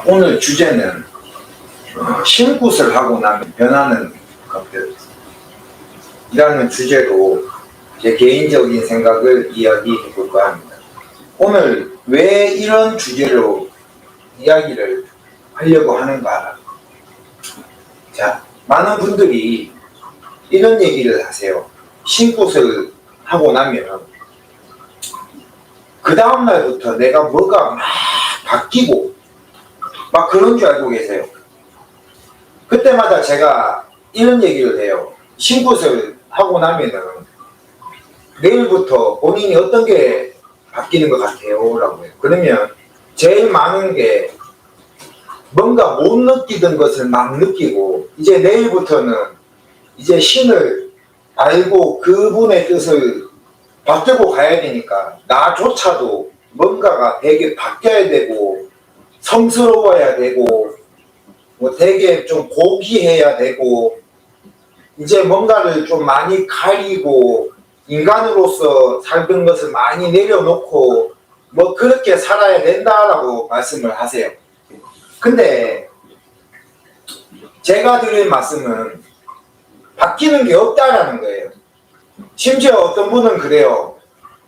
오늘 주제는 신굿을 하고 나면 변하는 것들이라는 주제로 제 개인적인 생각을 이야기해 볼까 합니다. 오늘 왜 이런 주제로 이야기를 하려고 하는가? 자, 많은 분들이 이런 얘기를 하세요. 신굿을 하고 나면 그 다음날부터 내가 뭐가 막 바뀌고 막 그런 줄 알고 계세요. 그때마다 제가 이런 얘기를 해요. 신굿을 하고 나면은 내일부터 본인이 어떤 게 바뀌는 것 같아요? 라고 해요. 그러면 제일 많은 게 뭔가 못 느끼던 것을 막 느끼고, 이제 내일부터는 이제 신을 알고 그분의 뜻을 받들고 가야 되니까 나조차도 뭔가가 되게 바뀌어야 되고 성스러워야 되고 뭐 되게 좀 고귀해야 되고 이제 뭔가를 좀 많이 가리고 인간으로서 살던 것을 많이 내려놓고 뭐 그렇게 살아야 된다라고 말씀을 하세요. 근데 제가 드릴 말씀은 바뀌는 게 없다라는 거예요. 심지어 어떤 분은 그래요.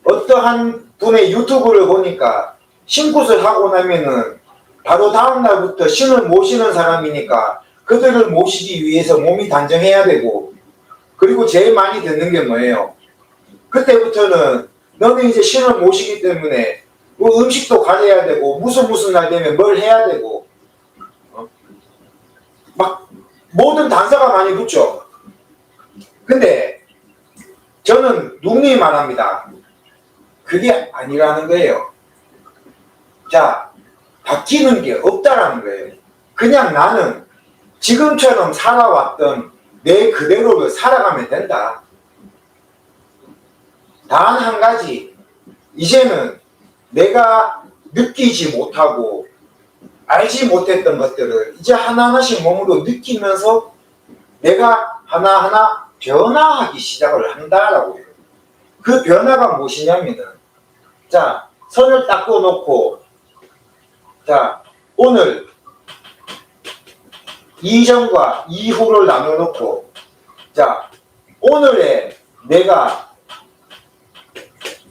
어떠한 분의 유튜브를 보니까 신굿을 하고 나면은 바로 다음 날부터 신을 모시는 사람이니까 그들을 모시기 위해서 몸이 단정해야 되고, 그리고 제일 많이 듣는 게 뭐예요? 그때부터는 너는 이제 신을 모시기 때문에 뭐 음식도 가려야 되고 무슨 날 되면 뭘 해야 되고 막 모든 단서가 많이 붙죠. 근데 저는 누누이 말합니다. 그게 아니라는 거예요. 자, 바뀌는 게 없다라는 거예요. 그냥 나는 지금처럼 살아왔던 내 그대로를 살아가면 된다. 단 한 가지, 이제는 내가 느끼지 못하고 알지 못했던 것들을 이제 하나하나씩 몸으로 느끼면서 내가 하나하나 변화하기 시작을 한다라고 해요. 그 변화가 무엇이냐면은, 자, 선을 딱 그어놓고, 자, 오늘 이전과 이후를 나눠놓고, 자, 오늘의 내가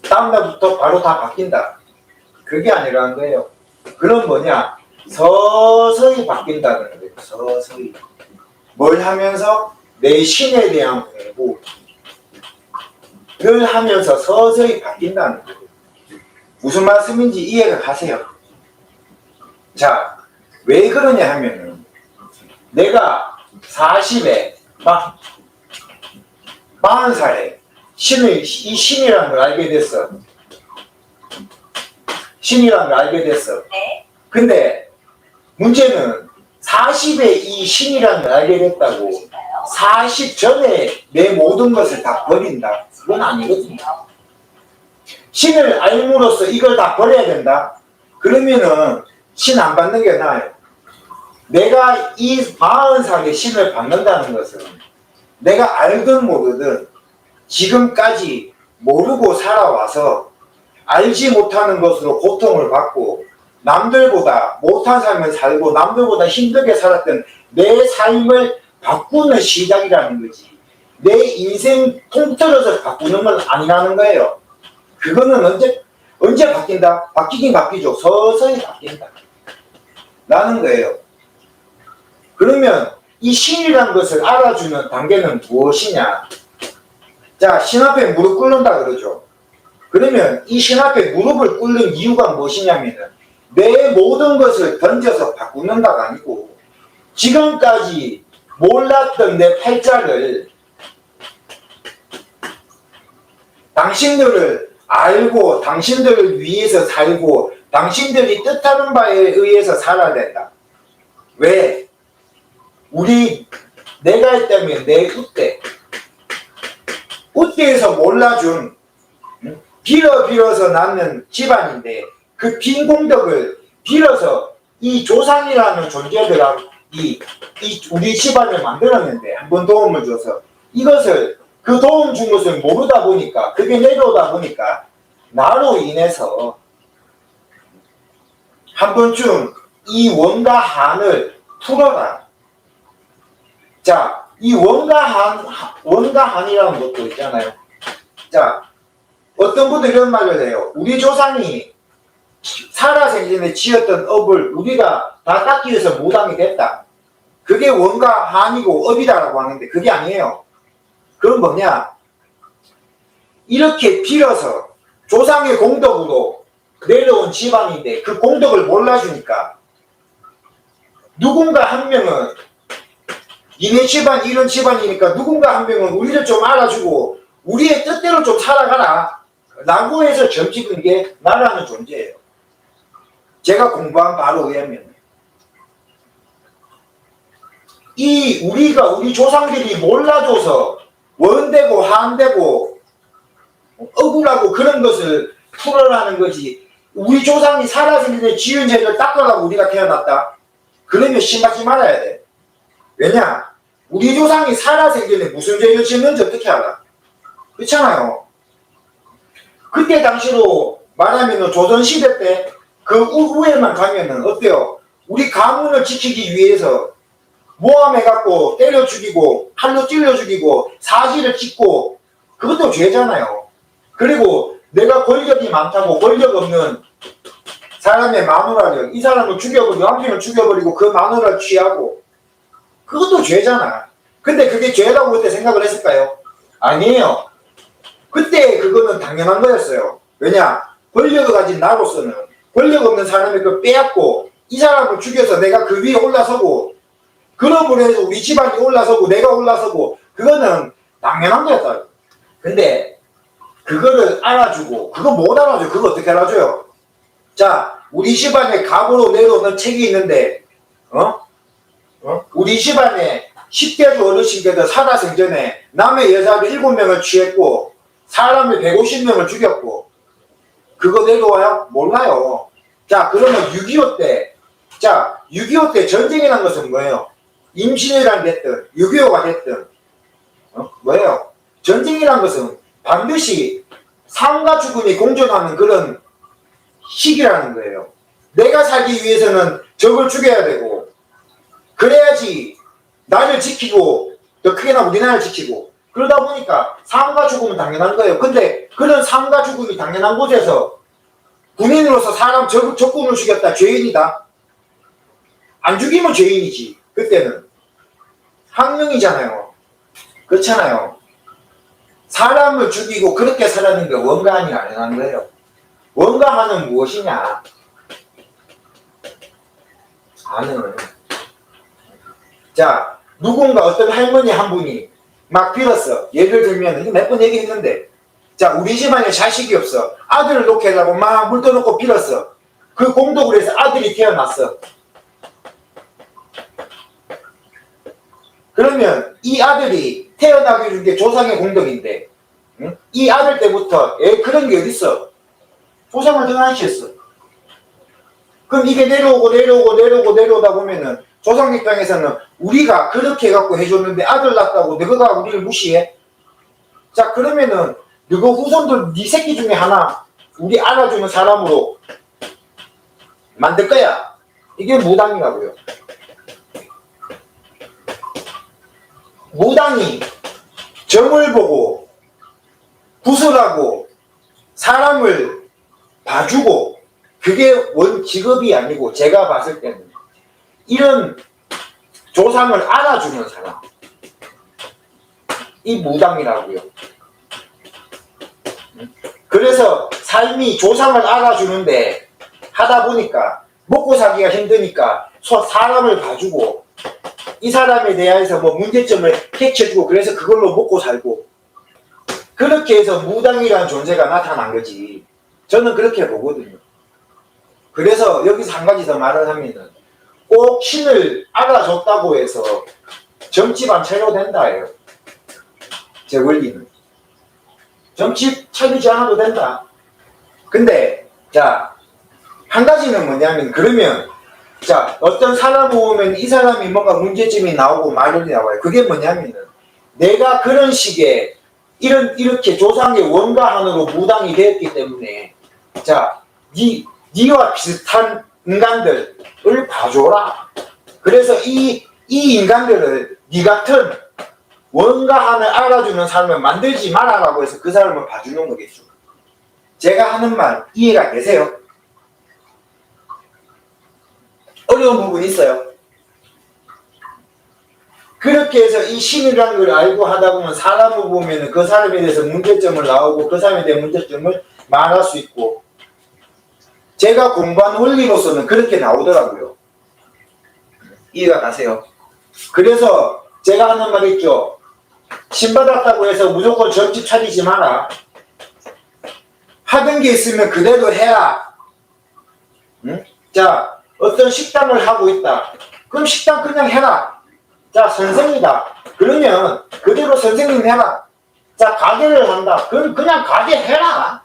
다음날부터 바로 다 바뀐다. 그게 아니라는 거예요. 그럼 뭐냐? 서서히 바뀐다는 거예요. 서서히. 뭘 하면서? 내 신에 대한 공부를 하면서 서서히 바뀐다는 거예요. 무슨 말씀인지 이해가 가세요? 자, 왜 그러냐 하면은 내가 40에 막 40살에 이 신이라는 걸 알게 됐어. 신이라는 걸 알게 됐어. 근데 문제는 40에 이 신이라는 걸 알게 됐다고 40 전에 내 모든 것을 다 버린다. 그건 아니거든요. 신을 알므로써 이걸 다 버려야 된다. 그러면은 신 안 받는 게 나아요. 내가 이 40살에 신을 받는다는 것은 내가 알든 모르든 지금까지 모르고 살아와서 알지 못하는 것으로 고통을 받고 남들보다 못한 삶을 살고 남들보다 힘들게 살았던 내 삶을 바꾸는 시작이라는 거지. 내 인생 통틀어서 바꾸는 건 아니라는 거예요. 그거는 언제 바뀐다? 바뀌긴 바뀌죠. 서서히 바뀐다. 라는 거예요. 그러면 이 신이라는 것을 알아주는 단계는 무엇이냐? 자, 신 앞에 무릎 꿇는다 그러죠. 그러면 이 신 앞에 무릎을 꿇는 이유가 무엇이냐면은 내 모든 것을 던져서 바꾸는다가 아니고 지금까지 몰랐던 내 팔자를 당신들을 알고 당신들을 위해서 살고 당신들이 뜻하는 바에 의해서 살아야 된다. 왜? 내가 있다면 내 우대에서 몰라준 빌어서 낳는 집안인데 그 빈 공덕을 빌어서 이 조상이라는 존재들하고 우리 집안을 만들었는데 한번 도움을 줘서 이것을 그 도움 준 것을 모르다 보니까 그게 내려오다 보니까 나로 인해서 한 번쯤 이 원과 한을 풀어라. 자, 이 원과 한이라는 것도 있잖아요. 자, 어떤 분들 이런 말을 해요. 우리 조상이 살아생전에 지었던 업을 우리가 다 닦기 위해서 무당이 됐다. 그게 원과 한이고 업이다라고 하는데 그게 아니에요. 그건 뭐냐? 이렇게 빌어서 조상의 공덕으로 내려온 집안인데 그 공덕을 몰라주니까 누군가 한 명은 니네 집안 이런 집안이니까 누군가 한 명은 우리를 좀 알아주고 우리의 뜻대로 좀 살아가라 라고 해서 점찍은 게 나라는 존재예요. 제가 공부한 바로 의하면 우리 조상들이 몰라줘서 원되고 한되고 억울하고 그런 것을 풀어라는 것이 우리 조상이 살아생전에 지은 죄를 닦으라고 우리가 태어났다. 그러면 신받지 말아야 돼. 왜냐? 우리 조상이 살아생전에 무슨 죄를 지었는지 어떻게 알아? 그렇잖아요. 그때 당시로 말하면 조선시대 때 그 우에만 가면은 어때요? 우리 가문을 지키기 위해서 모함해갖고 때려 죽이고 칼로 찔러 죽이고 사지를 찍고 그것도 죄잖아요. 그리고 내가 권력이 많다고 권력 없는 사람의 마누라를 이 사람을 죽여버리고 남편을 죽여버리고 그 마누라를 취하고 그것도 죄잖아. 근데 그게 죄라고 그때 생각을 했을까요? 아니에요. 그때 그거는 당연한 거였어요. 왜냐? 권력을 가진 나로서는 권력 없는 사람의 그 빼앗고 이 사람을 죽여서 내가 그 위에 올라서고 그럼으로 해서 우리 집안이 올라서고 내가 올라서고 그거는 당연한 거였다. 근데 그거를 알아주고 그거 못 알아줘. 그거 어떻게 알아줘요? 자, 우리 집안에 갑으로 내려오는 책이 있는데 우리 집안에 10대도 어르신께서 살아생전에 남의 여자를 7명을 취했고 사람을 150명을 죽였고 그거 내려와요? 몰라요. 자, 그러면 6.25 때, 자, 6.25 때 전쟁이라는 것은 뭐예요? 임신이란 됐든 6.25가 됐든 뭐예요? 전쟁이란 것은 반드시 삶과 죽음이 공존하는 그런 시기라는 거예요. 내가 살기 위해서는 적을 죽여야 되고 그래야지 나를 지키고 더 크게나 우리나라를 지키고 그러다 보니까 삶과 죽음은 당연한 거예요. 근데 그런 삶과 죽음이 당연한 곳에서 군인으로서 사람 적군을 죽였다 죄인이다? 안 죽이면 죄인이지. 그때는 항명이잖아요. 그렇잖아요. 사람을 죽이고 그렇게 살았는 게 원가한이 가능한 거예요. 원가한은 무엇이냐? 한은 자, 누군가 어떤 할머니 한 분이 막 빌었어. 예를 들면 몇 번 얘기했는데 자, 우리 집안에 자식이 없어. 아들을 놓게 하려고 막 물 떠놓고 빌었어. 그 공덕으로 해서 아들이 태어났어. 그러면 이 아들이 태어나게 준 게 조상의 공덕인데 응? 이 아들 때부터 그런 게 어딨어? 조상을 등한시했어. 그럼 이게 내려오다 보면은 조상 입장에서는 우리가 그렇게 해갖고 해줬는데 아들 낳았다고 너가 우리를 무시해? 자, 그러면은 너가 후손들 네 새끼 중에 하나 우리 알아주는 사람으로 만들 거야. 이게 무당이라고요. 무당이 점을 보고 구슬하고 사람을 봐주고 그게 원 직업이 아니고 제가 봤을 때는 이런 조상을 알아주는 사람 이 무당이라고요. 그래서 삶이 조상을 알아주는데 하다 보니까 먹고 살기가 힘드니까 사람을 봐주고 이 사람에 대해서 뭐 문제점을 캐치해주고 그래서 그걸로 먹고 살고 그렇게 해서 무당이라는 존재가 나타난 거지. 저는 그렇게 보거든요. 그래서 여기서 한 가지 더 말을 하면은 꼭 신을 알아줬다고 해서 점집 안 차려도 된다예요. 제 원리는. 점집 차리지 않아도 된다. 근데 자, 한 가지는 뭐냐면 그러면 자, 어떤 사람을 보면 이 사람이 뭔가 문제점이 나오고 말이 나와요. 그게 뭐냐면은 내가 그런 식의 이렇게 조상의 원가한으로 무당이 되었기 때문에 자, 니와 비슷한 인간들을 봐줘라. 그래서 이 인간들을 네 같은 뭔가 하는 알아주는 삶을 만들지 마라라고 해서 그 사람을 봐주는 거겠죠. 제가 하는 말 이해가 되세요? 어려운 부분이 있어요. 그렇게 해서 이 신이라는 걸 알고 하다 보면 사람을 보면 그 사람에 대해서 문제점을 나오고 그 사람에 대한 문제점을 말할 수 있고, 제가 공부한 원리로서는 그렇게 나오더라고요. 이해가 가세요? 그래서 제가 하는 말 있죠. 신받았다고 해서 무조건 점집 차리지 마라. 하던 게 있으면 그대로 해라. 응? 자, 어떤 식당을 하고 있다. 그럼 식당 그냥 해라. 자, 선생이다. 그러면 그대로 선생님 해라. 자, 가게를 한다. 그럼 그냥 가게 해라.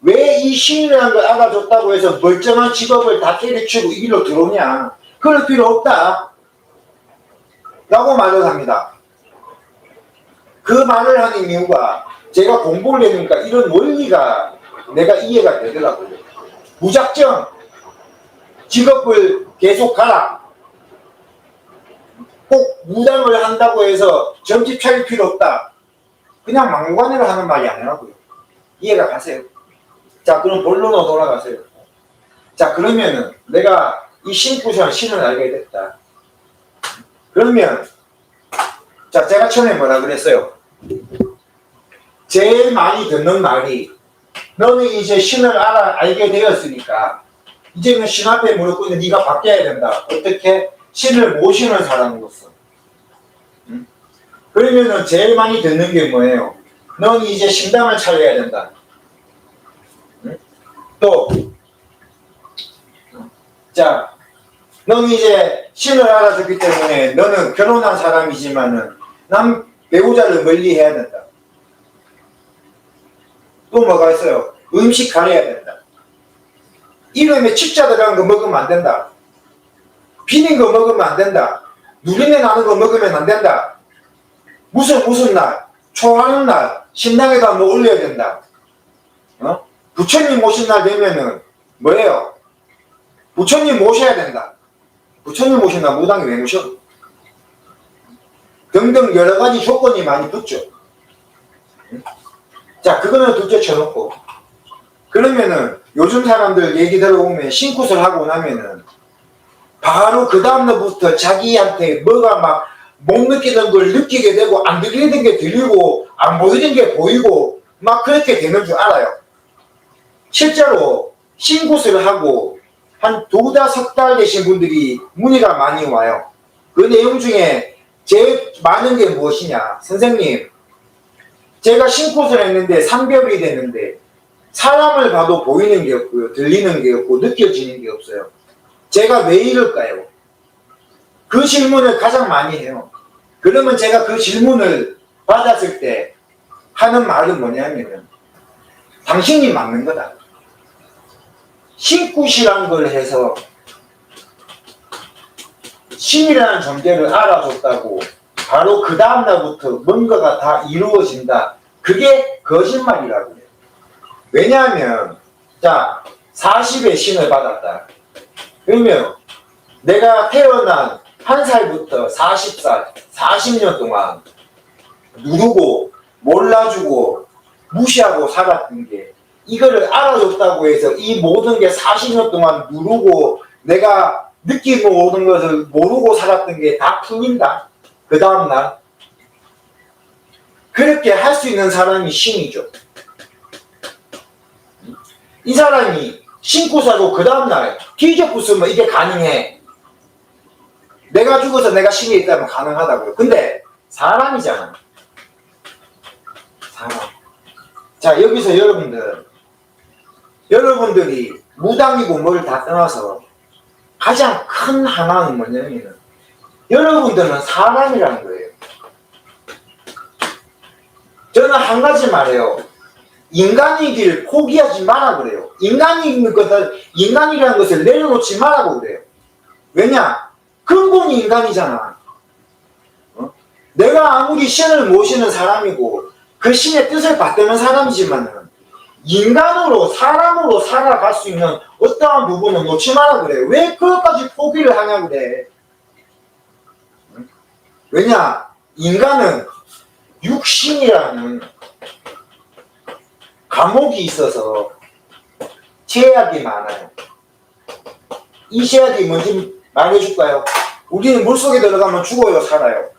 왜 이 신이라는 걸 알아줬다고 해서 멀쩡한 직업을 다 때려치고 이 길로 들어오냐. 그럴 필요 없다. 라고 말을 합니다. 그 말을 하는 이유가 제가 공부를 해보니까 이런 원리가 내가 이해가 되더라고요. 무작정 직업을 계속 가라. 꼭 무당을 한다고 해서 점집 차릴 필요 없다. 그냥 막무가내로 하는 말이 아니라고요. 이해가 가세요? 자, 그럼 본론으로 돌아가세요. 자, 그러면은 내가 이 신구시한 신을 알게 됐다. 그러면 자, 제가 처음에 뭐라 그랬어요? 제일 많이 듣는 말이 너는 이제 신을 알게 되었으니까 이제는 신 앞에 무릎 꿇는 네가 바뀌어야 된다. 어떻게? 신을 모시는 사람으로서. 그러면은 제일 많이 듣는 게 뭐예요? 넌 이제 신당을 차려야 된다. 또, 자, 넌 이제 신을 알아줬기 때문에 너는 결혼한 사람이지만은 남 배우자를 멀리 해야 된다. 또 뭐가 있어요? 음식 가려야 된다. 이름에 칩자 들어간 거 먹으면 안 된다. 비린 거 먹으면 안 된다. 누리내 나는 거 먹으면 안 된다. 무슨 날, 초하는 날, 신당에다 뭐 올려야 된다. 부처님 모신 날 되면은 뭐예요? 부처님 모셔야 된다. 부처님 모신 날 무당이 왜 모셔? 등등 여러 가지 조건이 많이 붙죠. 자, 그거는 둘째 쳐놓고. 그러면은 요즘 사람들 얘기 들어보면 신굿을 하고 나면은 바로 그 다음날부터 자기한테 뭐가 막 못 느끼는 걸 느끼게 되고 안 들리는 게 들리고 안 보이는 게 보이고 막 그렇게 되는 줄 알아요. 실제로 신굿을 하고 한 2-3달 되신 분들이 문의가 많이 와요. 그 내용 중에 제일 많은 게 무엇이냐. 선생님, 제가 신굿을 했는데 3개월이 됐는데 사람을 봐도 보이는 게 없고요. 들리는 게 없고 느껴지는 게 없어요. 제가 왜 이럴까요? 그 질문을 가장 많이 해요. 그러면 제가 그 질문을 받았을 때 하는 말은 뭐냐면 당신이 맞는 거다. 신굿이란 걸 해서 신이라는 존재를 알아줬다고 바로 그 다음날부터 뭔가가 다 이루어진다. 그게 거짓말이라고 해요. 왜냐하면 자, 40의 신을 받았다. 그러면 내가 태어난 1살부터 40살, 40년 동안 누르고 몰라주고 무시하고 살았던 게 이거를 알아줬다고 해서 이 모든 게 40년 동안 누르고 내가 느끼고 오는 것을 모르고 살았던 게 다 풀린다. 그 다음날 그렇게 할 수 있는 사람이 신이죠. 이 사람이 신굿하고 그 다음날 뒤져붙으면 이게 가능해. 내가 죽어서 내가 신이 있다면 가능하다고요. 근데 사람이잖아. 사람. 자, 여기서 여러분들이 무당이고 뭘 다 떠나서 가장 큰 하나는 뭐냐면 여러분들은 사람이라는 거예요. 저는 한 가지 말해요. 인간이길 포기하지 마라 그래요. 인간이라는 것을 내려놓지 말라고 그래요. 왜냐? 근본이 인간이잖아. 내가 아무리 신을 모시는 사람이고 그 신의 뜻을 받드는 사람이지만은 인간으로 사람으로 살아갈 수 있는 어떠한 부분은 놓지 마라 그래. 왜 그것까지 포기를 하냐 그래. 왜냐 인간은 육신이라는 감옥이 있어서 제약이 많아요. 이 제약이 뭔지 말해줄까요? 우리는 물속에 들어가면 죽어요, 살아요?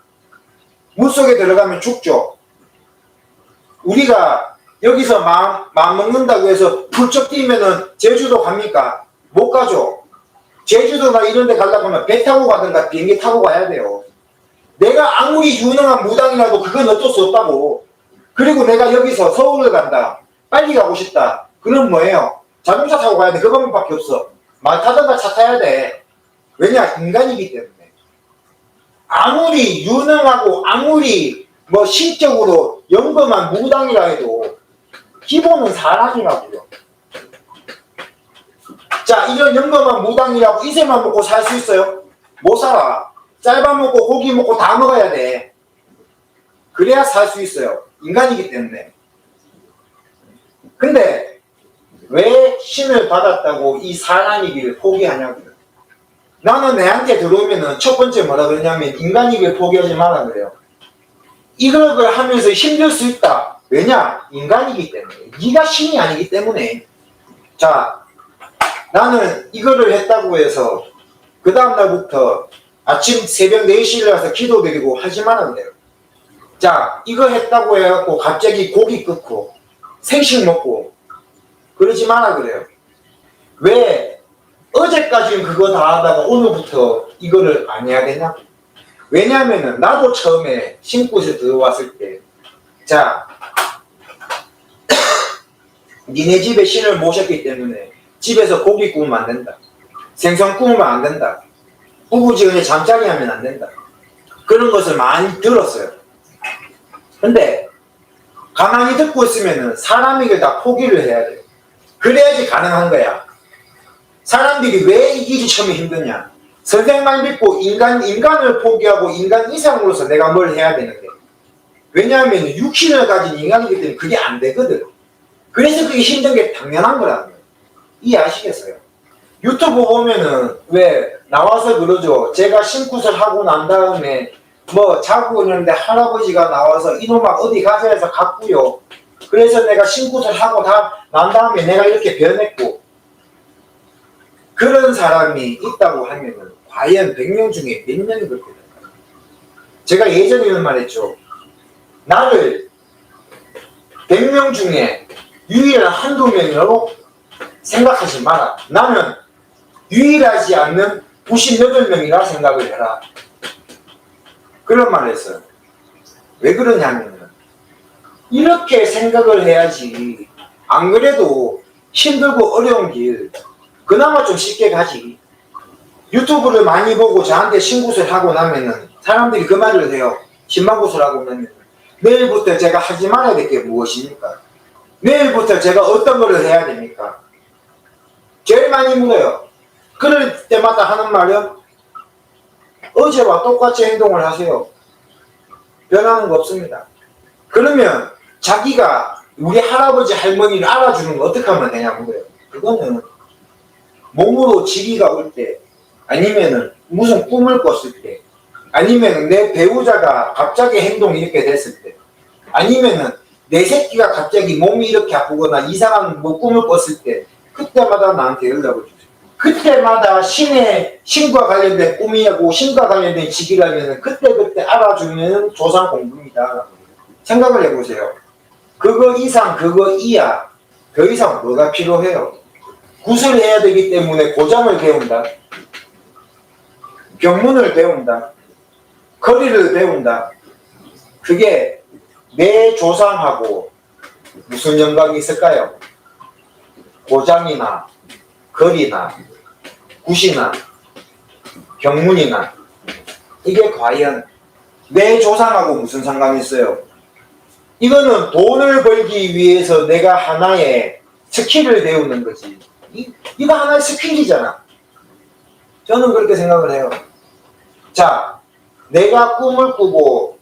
물속에 들어가면 죽죠. 우리가 여기서 마음 먹는다고 해서 훌쩍 뛰면은 제주도 갑니까? 못 가죠. 제주도나 이런 데 가려고 하면 배 타고 가든가 비행기 타고 가야 돼요. 내가 아무리 유능한 무당이라도 그건 어쩔 수 없다고. 그리고 내가 여기서 서울을 간다. 빨리 가고 싶다. 그럼 뭐예요? 자동차 타고 가야 돼. 그 방법밖에 없어. 말 타든가 차 타야 돼. 왜냐? 인간이기 때문에. 아무리 유능하고 아무리 뭐 신적으로 영검한 무당이라 해도 기본은 사람이라고요. 자, 이런 영검한 무당이라고 이새만 먹고 살 수 있어요? 못 살아. 짤밥 먹고 고기 먹고 다 먹어야 돼. 그래야 살 수 있어요. 인간이기 때문에. 근데 왜 신을 받았다고 이 사람이길 포기하냐고요. 나는 내한테 들어오면은 첫 번째 뭐라 그러냐면 인간이길 포기하지 마라 그래요. 이걸 하면서 힘들 수 있다. 왜냐? 인간이기 때문에. 네가 신이 아니기 때문에. 자, 나는 이거를 했다고 해서 그 다음날부터 아침 새벽 4시에 일어나서 기도드리고 하지 마라 그래요. 자, 이거 했다고 해갖고 갑자기 고기 끊고 생식 먹고 그러지 마라 그래요. 왜? 어제까지는 그거 다 하다가 오늘부터 이거를 안 해야 되냐? 왜냐면은 나도 처음에 신굿에 들어왔을 때, 자, 니네 집에 신을 모셨기 때문에 집에서 고기 구우면 안 된다. 생선 구우면 안 된다. 부부지간에 잠자리 하면 안 된다. 그런 것을 많이 들었어요. 근데 가만히 듣고 있으면은 사람에게 다 포기를 해야 돼요. 그래야지 가능한 거야. 사람들이 왜 이 일이 처음에 힘드냐? 선생만 믿고 인간을 포기하고 인간 이상으로서 내가 뭘 해야 되는데. 왜냐하면 육신을 가진 인간이기 때문에 그게 안 되거든. 그래서 그게 힘든 게 당연한 거라는 거예요. 이해하시겠어요? 유튜브 보면은 왜 나와서 그러죠. 제가 신굿을 하고 난 다음에 뭐 자고 있는데 할아버지가 나와서 이놈아 어디 가자 해서 갔고요. 그래서 내가 신굿을 하고 난 다음에 내가 이렇게 변했고. 그런 사람이 있다고 하면은 과연 100명 중에 몇 명이 그렇게 될까요? 제가 예전에 이런 말 했죠. 나를 100명 중에 유일한 한두 명이라고 생각하지 마라. 나는 유일하지 않는 98명이라 생각을 해라. 그런 말을 했어요. 왜 그러냐면 이렇게 생각을 해야지. 안 그래도 힘들고 어려운 길 그나마 좀 쉽게 가지. 유튜브를 많이 보고 저한테 신굿을 하고 나면은 사람들이 그 말을 해요. 신방굿을 하고 나면 내일부터 제가 하지 말아야 될 게 무엇입니까? 내일부터 제가 어떤 거를 해야 됩니까? 제일 많이 물어요. 그럴 때마다 하는 말은 어제와 똑같이 행동을 하세요. 변하는 거 없습니다. 그러면 자기가 우리 할아버지 할머니를 알아주는 거 어떻게 하면 되냐고 그래요. 그거는 몸으로 지기가 올 때, 아니면은 무슨 꿈을 꿨을 때, 아니면은 내 배우자가 갑자기 행동이 이렇게 됐을 때, 아니면은 내 새끼가 갑자기 몸이 이렇게 아프거나 이상한 뭐 꿈을 꿨을 때, 그때마다 나한테 연락을 주세요. 그때마다 신과 관련된 꿈이고 신과 관련된 직이라면 그때 알아주면 조상 공부입니다. 생각을 해보세요. 그거 이상 그거 이하 더 이상 뭐가 필요해요? 굿을 해야 되기 때문에 고장을 배운다. 경문을 배운다. 거리를 배운다. 그게 내 조상하고 무슨 연관이 있을까요? 고장이나 거리나 굿이나 경문이나 이게 과연 내 조상하고 무슨 상관이 있어요? 이거는 돈을 벌기 위해서 내가 하나의 스킬을 배우는 거지. 이거 하나의 스킬이잖아. 저는 그렇게 생각을 해요. 자, 내가 꿈을 꾸고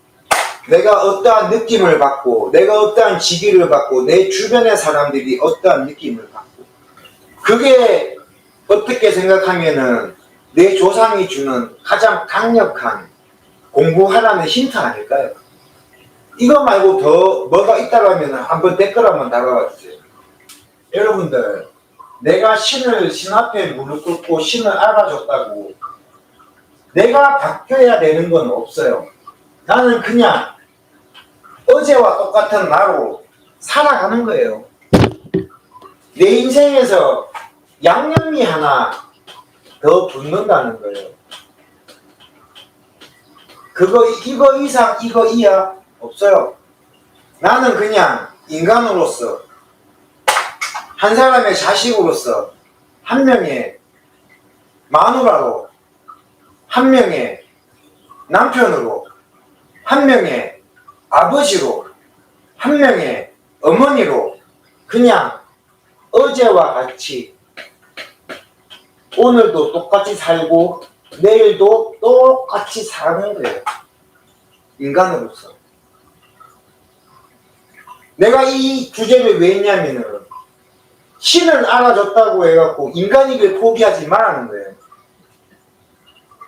내가 어떠한 느낌을 받고 내가 어떠한 지기를 받고 내 주변의 사람들이 어떠한 느낌을 받고 그게 어떻게 생각하면은 내 조상이 주는 가장 강력한 공부하라는 힌트 아닐까요? 이거 말고 더 뭐가 있다라면 한번 댓글 한번 달아봐 주세요. 여러분들, 내가 신 앞에 무릎 꿇고 신을 알아줬다고 내가 바뀌어야 되는 건 없어요. 나는 그냥 어제와 똑같은 나로 살아가는 거예요. 내 인생에서 양념이 하나 더 붙는다는 거예요. 이거 이상 이거 이하 없어요. 나는 그냥 인간으로서 한 사람의 자식으로서 한 명의 마누라로 한 명의 남편으로 한 명의 아버지로 한 명의 어머니로 그냥 어제와 같이 오늘도 똑같이 살고 내일도 똑같이 사는 거예요. 인간으로서. 내가 이 주제를 왜 했냐면은 신을 알아줬다고 해갖고 인간이길 포기하지 말라는 거예요.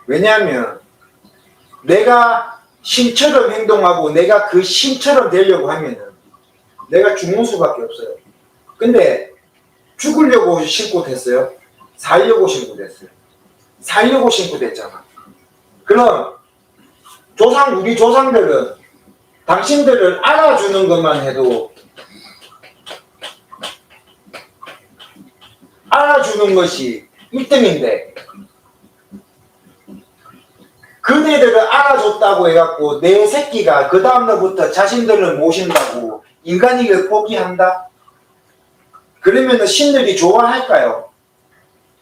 왜냐하면 내가 신처럼 행동하고 내가 그 신처럼 되려고 하면은 내가 죽는 수밖에 없어요. 근데 죽으려고 신고 됐어요? 살려고 신고 됐어요. 살려고 신고 됐잖아. 그럼 우리 조상들은 당신들을 알아주는 것만 해도 알아주는 것이 1등인데 그네들을 알아줬다고 해갖고 내 새끼가 그 다음날부터 자신들을 모신다고 인간이길 포기한다? 그러면 신들이 좋아할까요?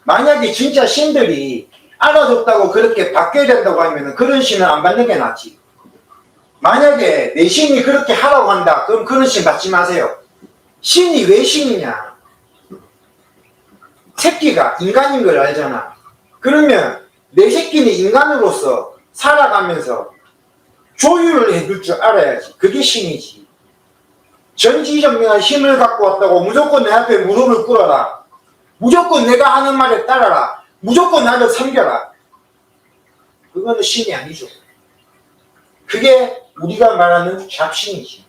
만약에 진짜 신들이 알아줬다고 그렇게 바뀌어야 된다고 하면 그런 신은 안 받는 게 낫지. 만약에 내 신이 그렇게 하라고 한다, 그럼 그런 신 받지 마세요. 신이 왜 신이냐? 새끼가 인간인 걸 알잖아. 그러면 내 새끼는 인간으로서 살아가면서 조율을 해줄 줄 알아야지. 그게 신이지. 전지전능한 힘을 갖고 왔다고 무조건 내 앞에 무릎을 꿇어라. 무조건 내가 하는 말에 따라라. 무조건 나를 섬겨라. 그거는 신이 아니죠. 그게 우리가 말하는 잡신이지.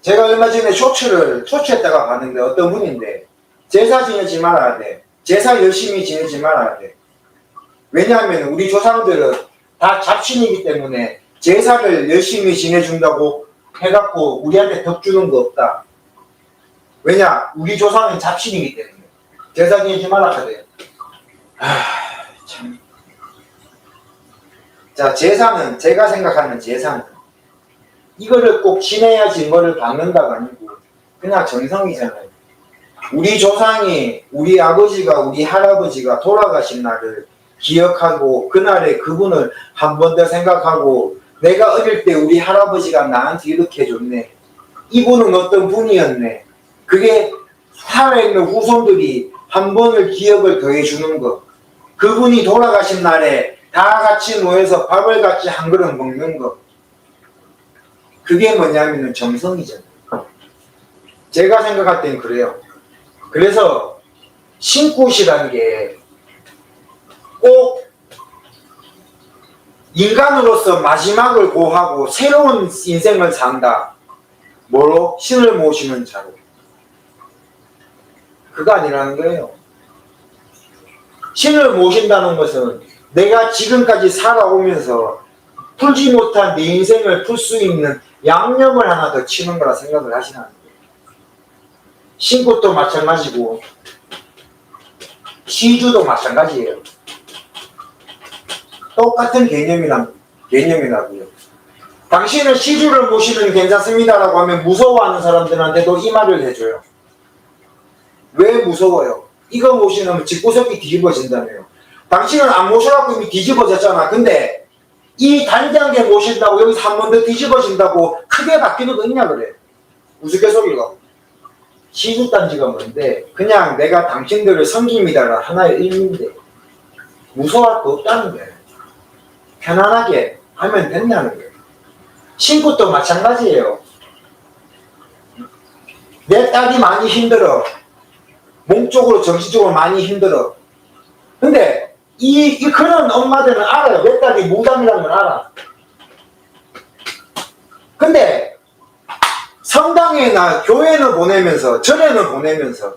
제가 얼마 전에 쇼츠에다가 봤는데 어떤 분인데 제사 지내지 말아야 돼. 제사 열심히 지내지 말아야 돼. 왜냐하면 우리 조상들은 다 잡신이기 때문에 제사를 열심히 지내준다고 해갖고 우리한테 덕 주는 거 없다. 왜냐? 우리 조상은 잡신이기 때문에 제사 지내지 말아야 돼요. 참. 자, 제사는 제가 생각하는 제사는 이거를 꼭 지내야지 뭐를 받는다가 아니고 그냥 정성이잖아요. 우리 조상이 우리 아버지가 우리 할아버지가 돌아가신 날을 기억하고 그날에 그분을 한 번 더 생각하고 내가 어릴 때 우리 할아버지가 나한테 이렇게 해줬네. 이분은 어떤 분이었네. 그게 살아있는 후손들이 한 번을 기억을 더해주는 것. 그분이 돌아가신 날에 다 같이 모여서 밥을 같이 한 그릇 먹는 것. 그게 뭐냐면은 정성이잖아요. 제가 생각할 땐 그래요. 그래서 신굿이라는 게 꼭 인간으로서 마지막을 고하고 새로운 인생을 산다. 뭐로? 신을 모시는 자로. 그거 아니라는 거예요. 신을 모신다는 것은 내가 지금까지 살아오면서 풀지 못한 내 인생을 풀 수 있는 양념을 하나 더 치는 거라 생각을 하시는 거예요. 신굿도 마찬가지고 시주도 마찬가지예요. 똑같은 개념이라고요. 당신은 시주를 모시면 괜찮습니다라고 하면 무서워하는 사람들한테도 이 말을 해줘요. 왜 무서워요? 이거 모시면 집구석이 뒤집어진다며요. 당신은 안 모셔갖고 이미 뒤집어졌잖아. 근데 이 단장게 모신다고 여기서 한 번 더 뒤집어진다고 크게 바뀌는 거 있냐 그래. 우스갯소리가. 시주단지가 뭔데 그냥 내가 당신들을 섬깁니다라 하나의 의미인데 무서워할 거 없다는 거예요. 편안하게 하면 된다는 거예요. 신굿도 마찬가지예요. 내 딸이 많이 힘들어. 몸적으로 정신적으로 많이 힘들어. 근데 그런 엄마들은 알아요. 내 딸이 무당이라는 걸 알아. 근데 성당에나 교회는 보내면서 절에는 보내면서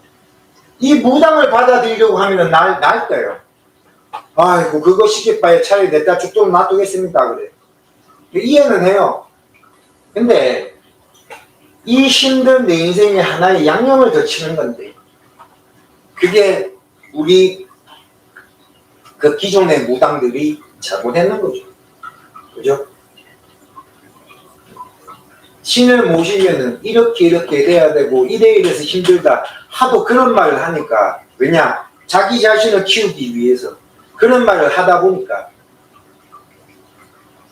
이 무당을 받아들이려고 하면은 날 떠요. 아이고 그거 시킬 바에 차라리 내 딸 죽도록 놔두겠습니다 그래. 이해는 해요. 근데 이 힘든 내 인생에 하나의 양념을 더 치는 건데 그게 우리 그 기존의 무당들이 잘못했는 거죠. 그죠? 신을 모시면은 이렇게 돼야 되고 이래서 힘들다 하도 그런 말을 하니까 왜냐? 자기 자신을 키우기 위해서 그런 말을 하다 보니까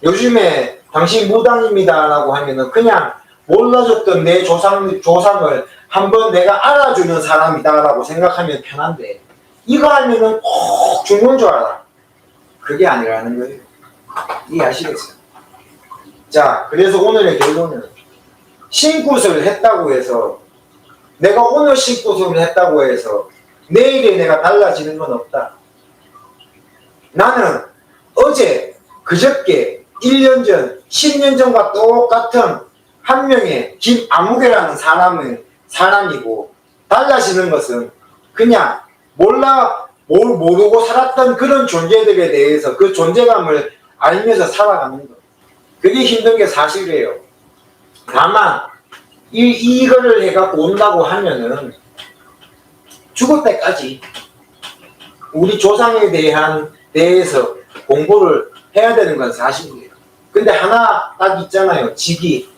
요즘에 당신 무당입니다 라고 하면은 그냥 몰라줬던 내 조상을 한번 내가 알아주는 사람이다 라고 생각하면 편한데 이거 하면은 꼭 죽는 줄 알아. 그게 아니라는 거예요. 이해하시겠어요? 자, 그래서 오늘의 결론은 신굿을 했다고 해서 내가 오늘 신굿을 했다고 해서 내일에 내가 달라지는 건 없다. 나는 어제 그저께 1년 전 10년 전과 똑같은 한 명의 김아무개라는 사람이고 달라지는 것은 그냥 모르고 살았던 그런 존재들에 대해서 그 존재감을 알면서 살아가는 것. 그게 힘든 게 사실이에요. 다만 이거를 해갖고 온다고 하면은 죽을 때까지 우리 조상에 대해서 공부를 해야 되는 건 사실이에요. 근데 하나 딱 있잖아요. 직이.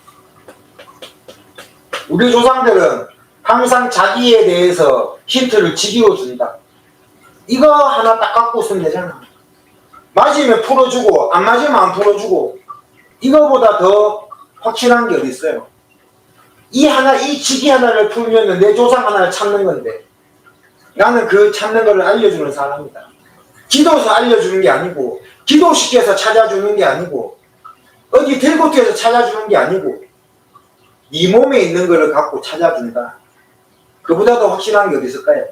우리 조상들은 항상 자기에 대해서 힌트를 직이로 준다. 이거 하나 딱 갖고 있으면 되잖아. 맞으면 풀어주고 안 맞으면 안 풀어주고 이거보다 더 확실한 게 어디 있어요. 이 직이 하나를 풀면 내 조상 하나를 찾는 건데 나는 그 찾는 거를 알려주는 사람이다. 기도해서 알려주는 게 아니고 기도시켜서 찾아주는 게 아니고 어디 들고 튀어서 찾아주는 게 아니고 네 몸에 있는 거를 갖고 찾아준다. 그보다 더 확실한 게 어디 있을까요?